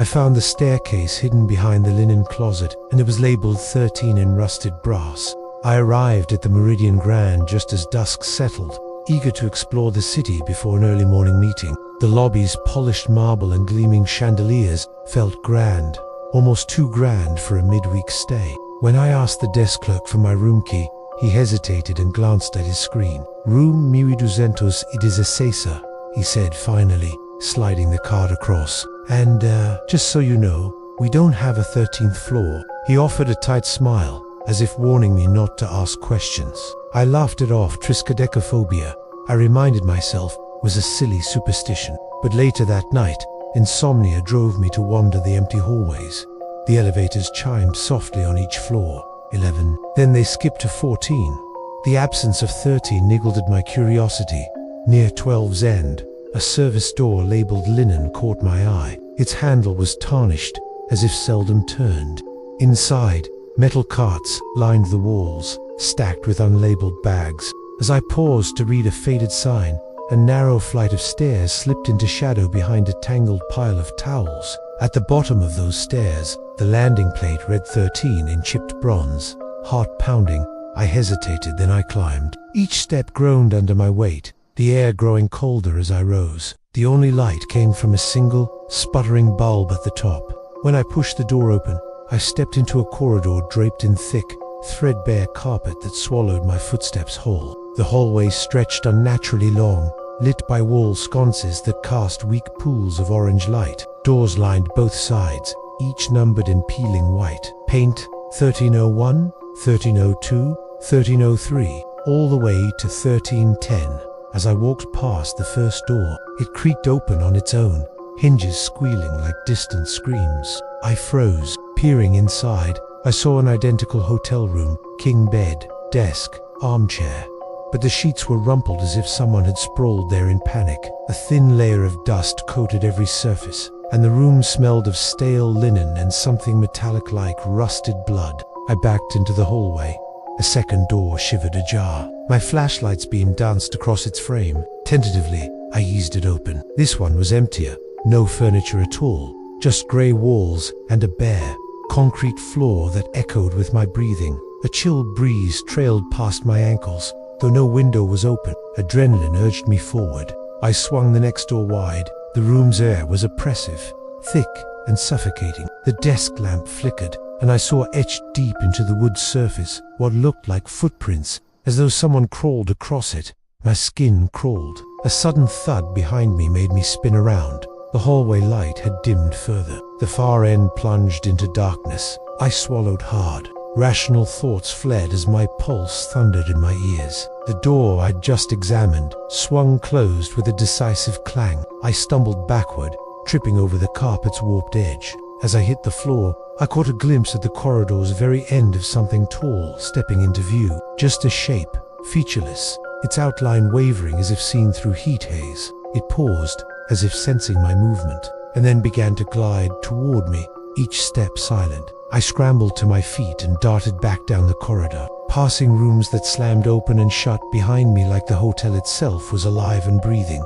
I found the staircase hidden behind the linen closet, and it was labeled 13 in rusted brass. I arrived at the Meridian Grand just as dusk settled, eager to explore the city before an early morning meeting. The lobby's polished marble and gleaming chandeliers felt grand, almost too grand for a midweek stay. When I asked the desk clerk for my room key, he hesitated and glanced at his screen. "Room 1200 16, he said finally, sliding the card across. "And, just so you know, we don't have a 13th floor." He offered a tight smile, as if warning me not to ask questions. I laughed it off. Triskaidekaphobia, I reminded myself, was a silly superstition. But later that night, insomnia drove me to wander the empty hallways. The elevators chimed softly on each floor. 11. Then they skipped to 14. The absence of 13 niggled at my curiosity. Near 12's end, a service door labeled linen caught my eye. Its handle was tarnished, as if seldom turned. Inside, metal carts lined the walls, stacked with unlabeled bags. As I paused to read a faded sign, a narrow flight of stairs slipped into shadow behind a tangled pile of towels. At the bottom of those stairs, the landing plate read 13 in chipped bronze. Heart pounding, I hesitated, then I climbed. Each step groaned under my weight, the air growing colder as I rose. The only light came from a single, sputtering bulb at the top. When I pushed the door open, I stepped into a corridor draped in thick, threadbare carpet that swallowed my footsteps whole. The hallway stretched unnaturally long, lit by wall sconces that cast weak pools of orange light. Doors lined both sides, each numbered in peeling white. Paint 1301, 1302, 1303, all the way to 1310. As I walked past the first door, it creaked open on its own, hinges squealing like distant screams. I froze. Peering inside, I saw an identical hotel room, king bed, desk, armchair. But the sheets were rumpled as if someone had sprawled there in panic. A thin layer of dust coated every surface, and the room smelled of stale linen and something metallic like rusted blood. I backed into the hallway. A second door shivered ajar. My flashlight's beam danced across its frame. Tentatively, I eased it open. This one was emptier, no furniture at all, just grey walls and a bare, concrete floor that echoed with my breathing. A chill breeze trailed past my ankles, though no window was open. Adrenaline urged me forward. I swung the next door wide. The room's air was oppressive, thick and suffocating. The desk lamp flickered, and I saw etched deep into the wood surface what looked like footprints, as though someone crawled across it. My skin crawled. A sudden thud behind me made me spin around. The hallway light had dimmed further. The far end plunged into darkness. I swallowed hard. Rational thoughts fled as my pulse thundered in my ears. The door I'd just examined swung closed with a decisive clang. I stumbled backward, tripping over the carpet's warped edge. As I hit the floor, I caught a glimpse at the corridor's very end of something tall stepping into view. Just a shape, featureless, its outline wavering as if seen through heat haze. It paused, as if sensing my movement, and then began to glide toward me, each step silent. I scrambled to my feet and darted back down the corridor, passing rooms that slammed open and shut behind me like the hotel itself was alive and breathing.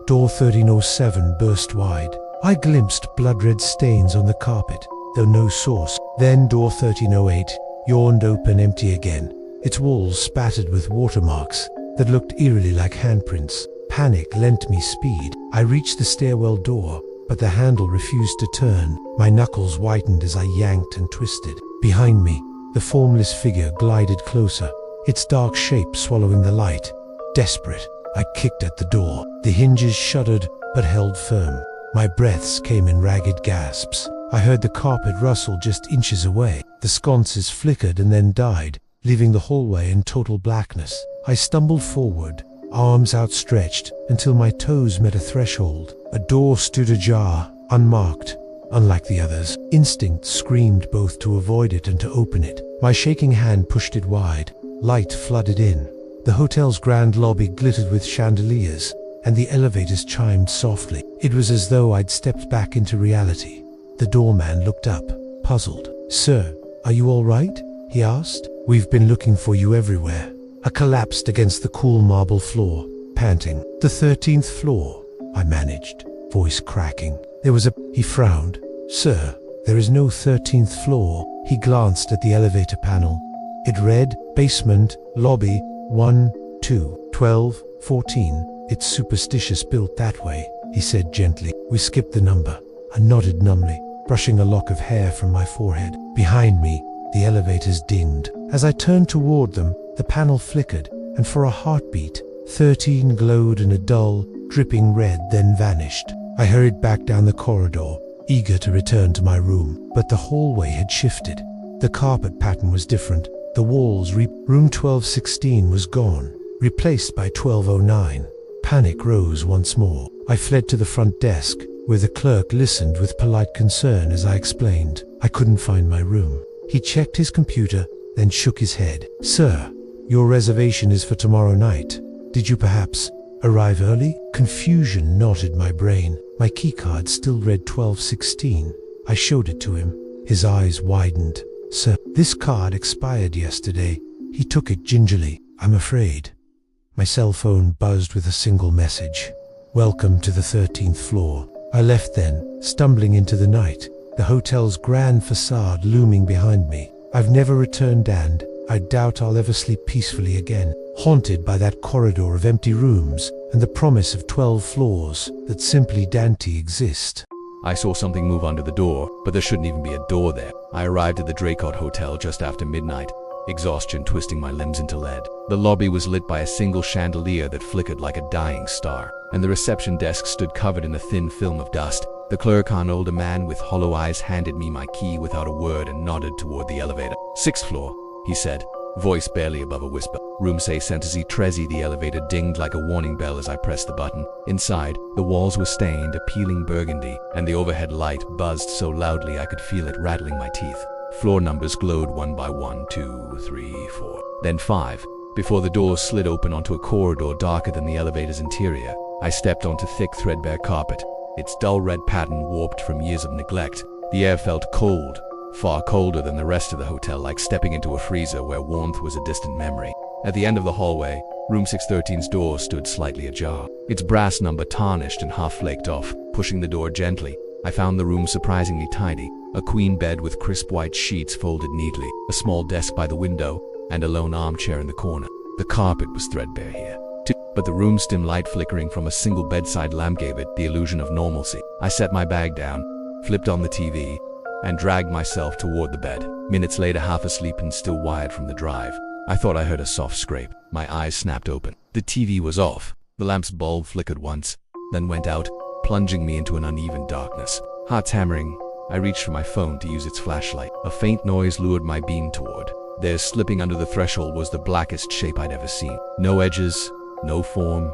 Door 1307 burst wide. I glimpsed blood-red stains on the carpet, though no source. Then door 1308 yawned open, empty again, its walls spattered with watermarks that looked eerily like handprints. Panic lent me speed. I reached the stairwell door, but the handle refused to turn. My knuckles whitened as I yanked and twisted. Behind me, the formless figure glided closer, its dark shape swallowing the light. Desperate, I kicked at the door. The hinges shuddered, but held firm. My breaths came in ragged gasps. I heard the carpet rustle just inches away. The sconces flickered and then died, leaving the hallway in total blackness. I stumbled forward, arms outstretched, until my toes met a threshold. A door stood ajar, unmarked, unlike the others. Instinct screamed both to avoid it and to open it. My shaking hand pushed it wide. Light flooded in. The hotel's grand lobby glittered with chandeliers, and the elevators chimed softly. It was as though I'd stepped back into reality. The doorman looked up, puzzled. "Sir, are you all right?" he asked. "We've been looking for you everywhere." I collapsed against the cool marble floor, panting. "The 13th floor," I managed, voice cracking. He frowned, Sir, there is no 13th floor. He glanced at the elevator panel. It read, basement, lobby, 1, 2, 12, 14. It's superstitious built that way, he said gently. We skipped the number. I nodded numbly, brushing a lock of hair from my forehead. Behind me, the elevators dinged. As I turned toward them, the panel flickered, and for a heartbeat, 13 glowed in a dull, dripping red, then vanished. I hurried back down the corridor, eager to return to my room, but the hallway had shifted. The carpet pattern was different. The walls, room 1216 was gone, replaced by 1209. Panic rose once more. I fled to the front desk, where the clerk listened with polite concern as I explained. I couldn't find my room. He checked his computer, then shook his head. Sir, your reservation is for tomorrow night. Did you perhaps arrive early? Confusion knotted my brain. My keycard still read 1216. I showed it to him. His eyes widened. Sir, this card expired yesterday. He took it gingerly. I'm afraid. My cell phone buzzed with a single message. Welcome to the 13th floor. I left then, stumbling into the night, the hotel's grand facade looming behind me. I've never returned, and I doubt I'll ever sleep peacefully again, haunted by that corridor of empty rooms and the promise of 12 floors that simply don't exist. I saw something move under the door, but there shouldn't even be a door there. I arrived at the Draycott Hotel just after midnight, exhaustion twisting my limbs into lead. The lobby was lit by a single chandelier that flickered like a dying star, and the reception desk stood covered in a thin film of dust. The clerk, an older man with hollow eyes, handed me my key without a word and nodded toward the elevator. 6th floor, he said, voice barely above a whisper. Room 613. The elevator dinged like a warning bell as I pressed the button. Inside, the walls were stained, appealing burgundy, and the overhead light buzzed so loudly I could feel it rattling my teeth. Floor numbers glowed one by one, 2, 3, 4, then 5, before the doors slid open onto a corridor darker than the elevator's interior. I stepped onto thick, threadbare carpet, its dull red pattern warped from years of neglect. The air felt cold, far colder than the rest of the hotel, like stepping into a freezer where warmth was a distant memory. At the end of the hallway, room 613's door stood slightly ajar, its brass number tarnished and half flaked off. Pushing the door gently, I found the room surprisingly tidy. A queen bed with crisp white sheets folded neatly, a small desk by the window, and a lone armchair in the corner. The carpet was threadbare here, too, but the room's dim light flickering from a single bedside lamp gave it the illusion of normalcy. I set my bag down, flipped on the TV, and dragged myself toward the bed. Minutes later, half asleep and still wired from the drive, I thought I heard a soft scrape. My eyes snapped open. The TV was off. The lamp's bulb flickered once, then went out, plunging me into an uneven darkness. Hearts hammering, I reached for my phone to use its flashlight. A faint noise lured my beam toward. There, slipping under the threshold, was the blackest shape I'd ever seen. No edges, no form,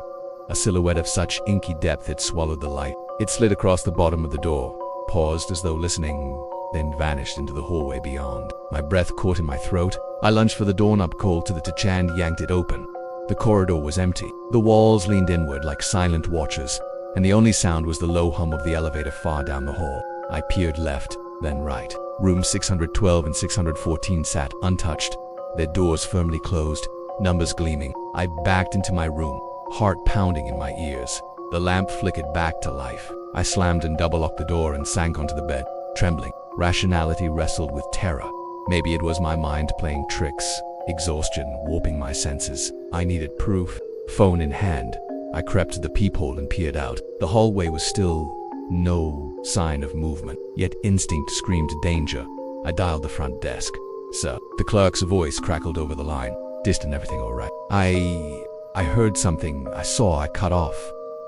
a silhouette of such inky depth it swallowed the light. It slid across the bottom of the door, paused as though listening, then vanished into the hallway beyond. My breath caught in my throat. I lunged for the doorknob, cold to the touch, and yanked it open. The corridor was empty. The walls leaned inward like silent watchers, and the only sound was the low hum of the elevator far down the hall. I peered left, then right. Rooms 612 and 614 sat untouched, their doors firmly closed, numbers gleaming. I backed into my room, heart pounding in my ears. The lamp flickered back to life. I slammed and double-locked the door and sank onto the bed, trembling. Rationality wrestled with terror. Maybe it was my mind playing tricks, exhaustion warping my senses. I needed proof. Phone in hand, I crept to the peephole and peered out. The hallway was still. No sign of movement, yet instinct screamed danger. I dialed the front desk. Sir, the clerk's voice crackled over the line. Distant, everything all right? I heard something. I cut off.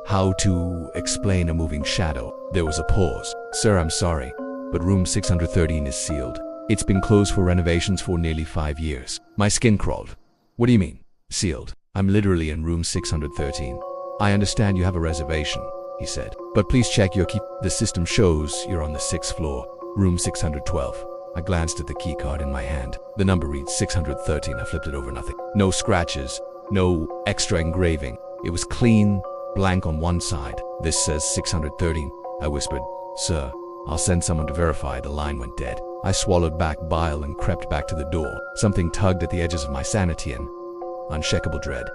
How to explain a moving shadow? There was a pause. Sir, I'm sorry, but room 613 is sealed. It's been closed for renovations for nearly 5 years. My skin crawled. What do you mean, sealed? I'm literally in room 613. I understand you have a reservation, he said, but please check your key. The system shows you're on the 6th floor, room 612. I glanced at the key card in my hand. The number reads 613. I flipped it over, nothing. No scratches, no extra engraving. It was clean, blank on one side. This says 613. I whispered, Sir, I'll send someone to verify. The line went dead. I swallowed back bile and crept back to the door. Something tugged at the edges of my sanity and unshakable dread.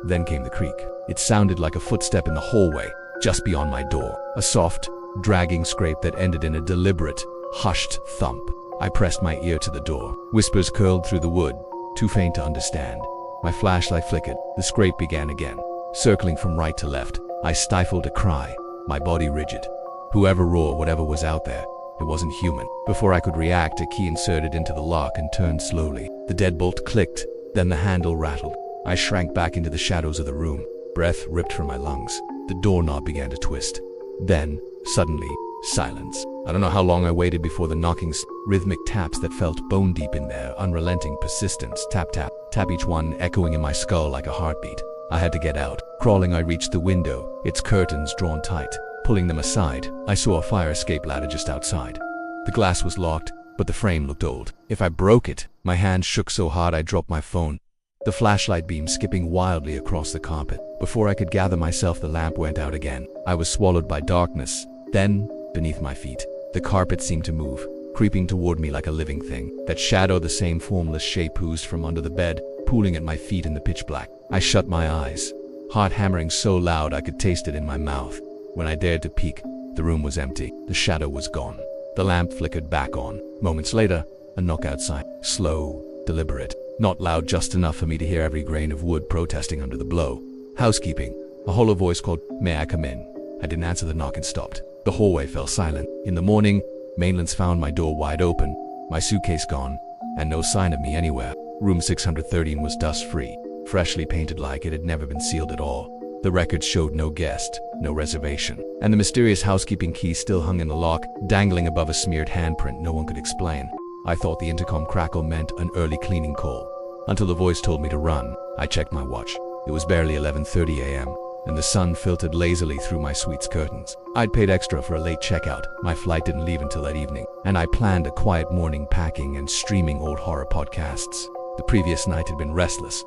Then came the creak. It sounded like a footstep in the hallway, just beyond my door. A soft, dragging scrape that ended in a deliberate, hushed thump. I pressed my ear to the door. Whispers curled through the wood, too faint to understand. My flashlight flickered. The scrape began again, circling from right to left. I stifled a cry, my body rigid. Whoever or whatever was out there, it wasn't human. Before I could react, a key inserted into the lock and turned slowly. The deadbolt clicked, then the handle rattled. I shrank back into the shadows of the room, breath ripped from my lungs. The doorknob began to twist. Then, suddenly, silence. I don't know how long I waited before the knockings, rhythmic taps that felt bone deep in their unrelenting persistence. Tap, tap, tap, each one echoing in my skull like a heartbeat. I had to get out. Crawling, I reached the window, its curtains drawn tight. Pulling them aside, I saw a fire escape ladder just outside. The glass was locked, but the frame looked old. If I broke it, my hand shook so hard I dropped my phone, the flashlight beam skipping wildly across the carpet. Before I could gather myself, the lamp went out again. I was swallowed by darkness. Then, beneath my feet, the carpet seemed to move, creeping toward me like a living thing. That shadow, the same formless shape, oozed from under the bed, pooling at my feet in the pitch black. I shut my eyes, heart hammering so loud I could taste it in my mouth. When I dared to peek, the room was empty. The shadow was gone. The lamp flickered back on. Moments later, a knock outside. Slow, deliberate, not loud, just enough for me to hear every grain of wood protesting under the blow. Housekeeping. A hollow voice called, "May I come in?" I didn't answer the knock and stopped. The hallway fell silent. In the morning, Mainlands found my door wide open, my suitcase gone, and no sign of me anywhere. Room 613 was dust-free, freshly painted like it had never been sealed at all. The records showed no guest, no reservation, and the mysterious housekeeping key still hung in the lock, dangling above a smeared handprint no one could explain. I thought the intercom crackle meant an early cleaning call, until the voice told me to run. I checked my watch. It was barely 11:30 a.m., and the sun filtered lazily through my suite's curtains. I'd paid extra for a late checkout. My flight didn't leave until that evening, and I planned a quiet morning packing and streaming old horror podcasts. The previous night had been restless.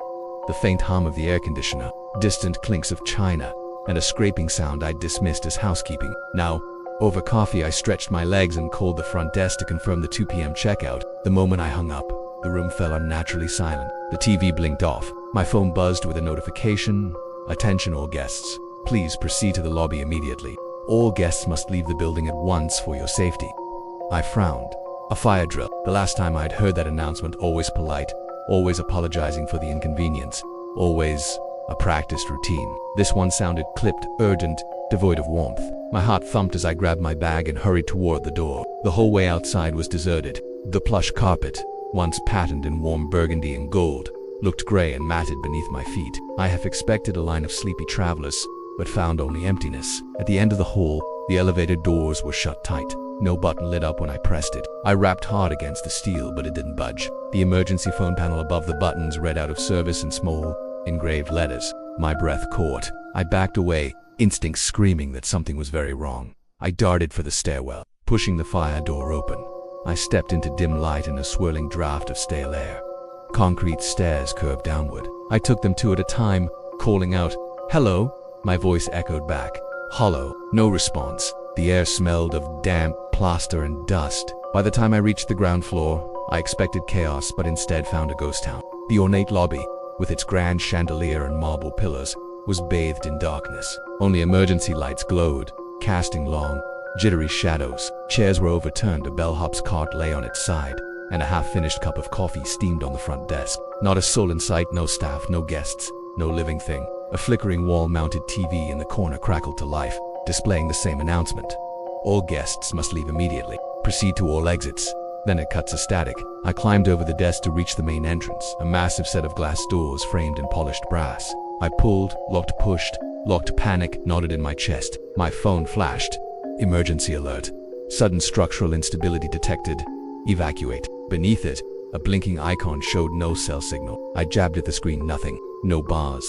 The faint hum of the air conditioner, distant clinks of china, and a scraping sound I'd dismissed as housekeeping. Now, over coffee, I stretched my legs and called the front desk to confirm the 2 p.m. checkout. The moment I hung up, the room fell unnaturally silent. The TV blinked off. My phone buzzed with a notification. "Attention all guests. Please proceed to the lobby immediately. All guests must leave the building at once for your safety." I frowned. A fire drill. The last time I'd heard that announcement, always polite, always apologizing for the inconvenience, always a practiced routine. This one sounded clipped, urgent, devoid of warmth. My heart thumped as I grabbed my bag and hurried toward the door. The hallway outside was deserted. The plush carpet, once patterned in warm burgundy and gold, looked gray and matted beneath my feet. I half expected a line of sleepy travelers, but found only emptiness. At the end of the hall, the elevator doors were shut tight. No button lit up when I pressed it. I rapped hard against the steel, but it didn't budge. The emergency phone panel above the buttons read "out of service" in small, engraved letters. My breath caught. I backed away, instinct screaming that something was very wrong. I darted for the stairwell, pushing the fire door open. I stepped into dim light and a swirling draft of stale air. Concrete stairs curved downward. I took them 2 at a time, calling out, "Hello?" My voice echoed back, hollow, no response. The air smelled of damp plaster and dust. By the time I reached the ground floor, I expected chaos, but instead found a ghost town. The ornate lobby, with its grand chandelier and marble pillars, was bathed in darkness. Only emergency lights glowed, casting long, jittery shadows. Chairs were overturned, a bellhop's cart lay on its side, and a half-finished cup of coffee steamed on the front desk. Not a soul in sight, no staff, no guests, no living thing. A flickering wall-mounted TV in the corner crackled to life, displaying the same announcement. All guests must leave immediately. Proceed to all exits. Then it cut to static. I climbed over the desk to reach the main entrance, a massive set of glass doors framed in polished brass. I pulled, locked, pushed, locked. Panic knotted in my chest. My phone flashed. Emergency alert. Sudden structural instability detected. Evacuate. Beneath it, a blinking icon showed no cell signal. I jabbed at the screen, nothing. No bars.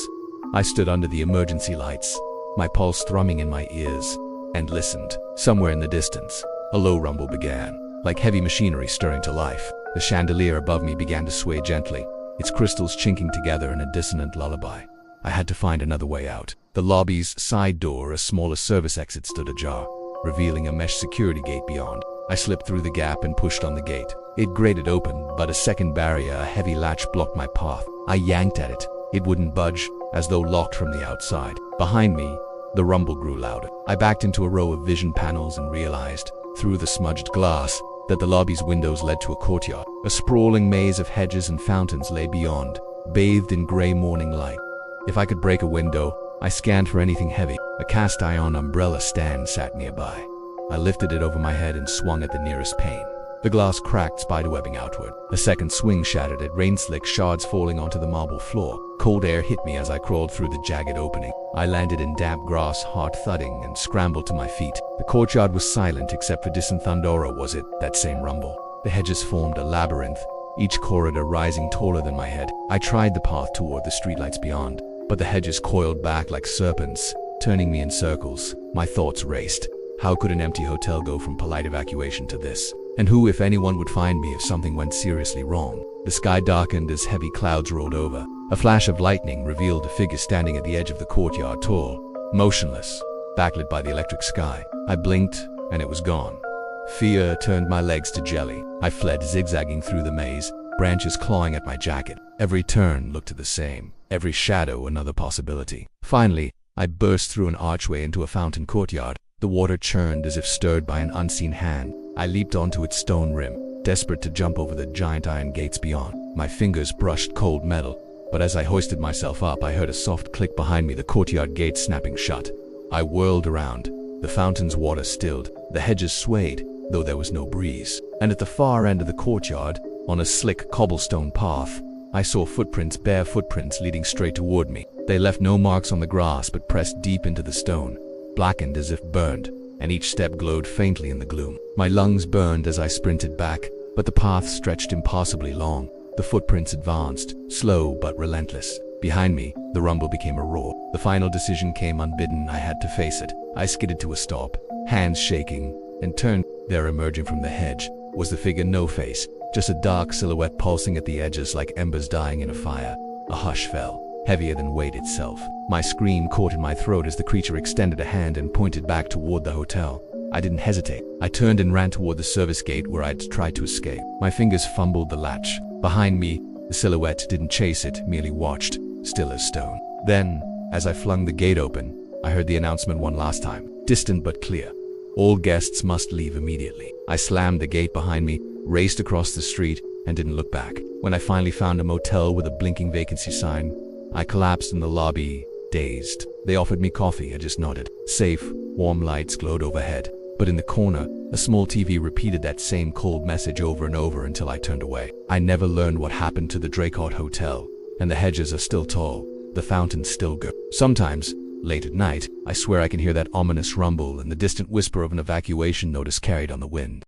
I stood under the emergency lights, my pulse thrumming in my ears, and listened. Somewhere in the distance, a low rumble began, like heavy machinery stirring to life. The chandelier above me began to sway gently, its crystals chinking together in a dissonant lullaby. I had to find another way out. The lobby's side door, a smaller service exit, stood ajar, revealing a mesh security gate beyond. I slipped through the gap and pushed on the gate. It grated open, but a second barrier, a heavy latch, blocked my path. I yanked at it. It wouldn't budge, as though locked from the outside. Behind me, The rumble grew louder. I backed into a row of vision panels and realized, through the smudged glass, that the lobby's windows led to a courtyard. A sprawling maze of hedges and fountains lay beyond, bathed in gray morning light. If I could break a window, I scanned for anything heavy. A cast-iron umbrella stand sat nearby. I lifted it over my head and swung at the nearest pane. The glass cracked, spiderwebbing outward. A second swing shattered it, rain-slick shards falling onto the marble floor. Cold air hit me as I crawled through the jagged opening. I landed in damp grass, heart thudding, and scrambled to my feet. The courtyard was silent except for distant thunder, or was it that same rumble? The hedges formed a labyrinth, each corridor rising taller than my head. I tried the path toward the streetlights beyond, but the hedges coiled back like serpents, turning me in circles. My thoughts raced. How could an empty hotel go from polite evacuation to this? And who, if anyone, would find me if something went seriously wrong? The sky darkened as heavy clouds rolled over. A flash of lightning revealed a figure standing at the edge of the courtyard, tall, motionless, backlit by the electric sky. I blinked, and it was gone. Fear turned my legs to jelly. I fled, zigzagging through the maze, branches clawing at my jacket. Every turn looked the same, every shadow another possibility. Finally, I burst through an archway into a fountain courtyard. The water churned as if stirred by an unseen hand. I leaped onto its stone rim, desperate to jump over the giant iron gates beyond. My fingers brushed cold metal, but as I hoisted myself up, I heard a soft click behind me, the courtyard gate snapping shut. I whirled around. The fountain's water stilled. The hedges swayed, though there was no breeze. And at the far end of the courtyard, on a slick cobblestone path, I saw footprints, bare footprints leading straight toward me. They left no marks on the grass but pressed deep into the stone, blackened as if burned, and each step glowed faintly in the gloom. My lungs burned as I sprinted back, but the path stretched impossibly long. The footprints advanced, slow but relentless. Behind me, the rumble became a roar. The final decision came unbidden. I had to face it. I skidded to a stop, hands shaking, and turned. There, emerging from the hedge, was the figure, no face, just a dark silhouette pulsing at the edges like embers dying in a fire. A hush fell, heavier than weight itself. My scream caught in my throat as the creature extended a hand and pointed back toward the hotel. I didn't hesitate. I turned and ran toward the service gate where I'd tried to escape. My fingers fumbled the latch. Behind me, the silhouette didn't chase it, merely watched, still as stone. Then, as I flung the gate open, I heard the announcement one last time, distant but clear. All guests must leave immediately. I slammed the gate behind me, raced across the street, and didn't look back. When I finally found a motel with a blinking vacancy sign, I collapsed in the lobby, dazed. They offered me coffee. I just nodded. Safe, warm lights glowed overhead. But in the corner, a small TV repeated that same cold message over and over until I turned away. I never learned what happened to the Draycott Hotel, and the hedges are still tall, the fountains still go. Sometimes, late at night, I swear I can hear that ominous rumble and the distant whisper of an evacuation notice carried on the wind.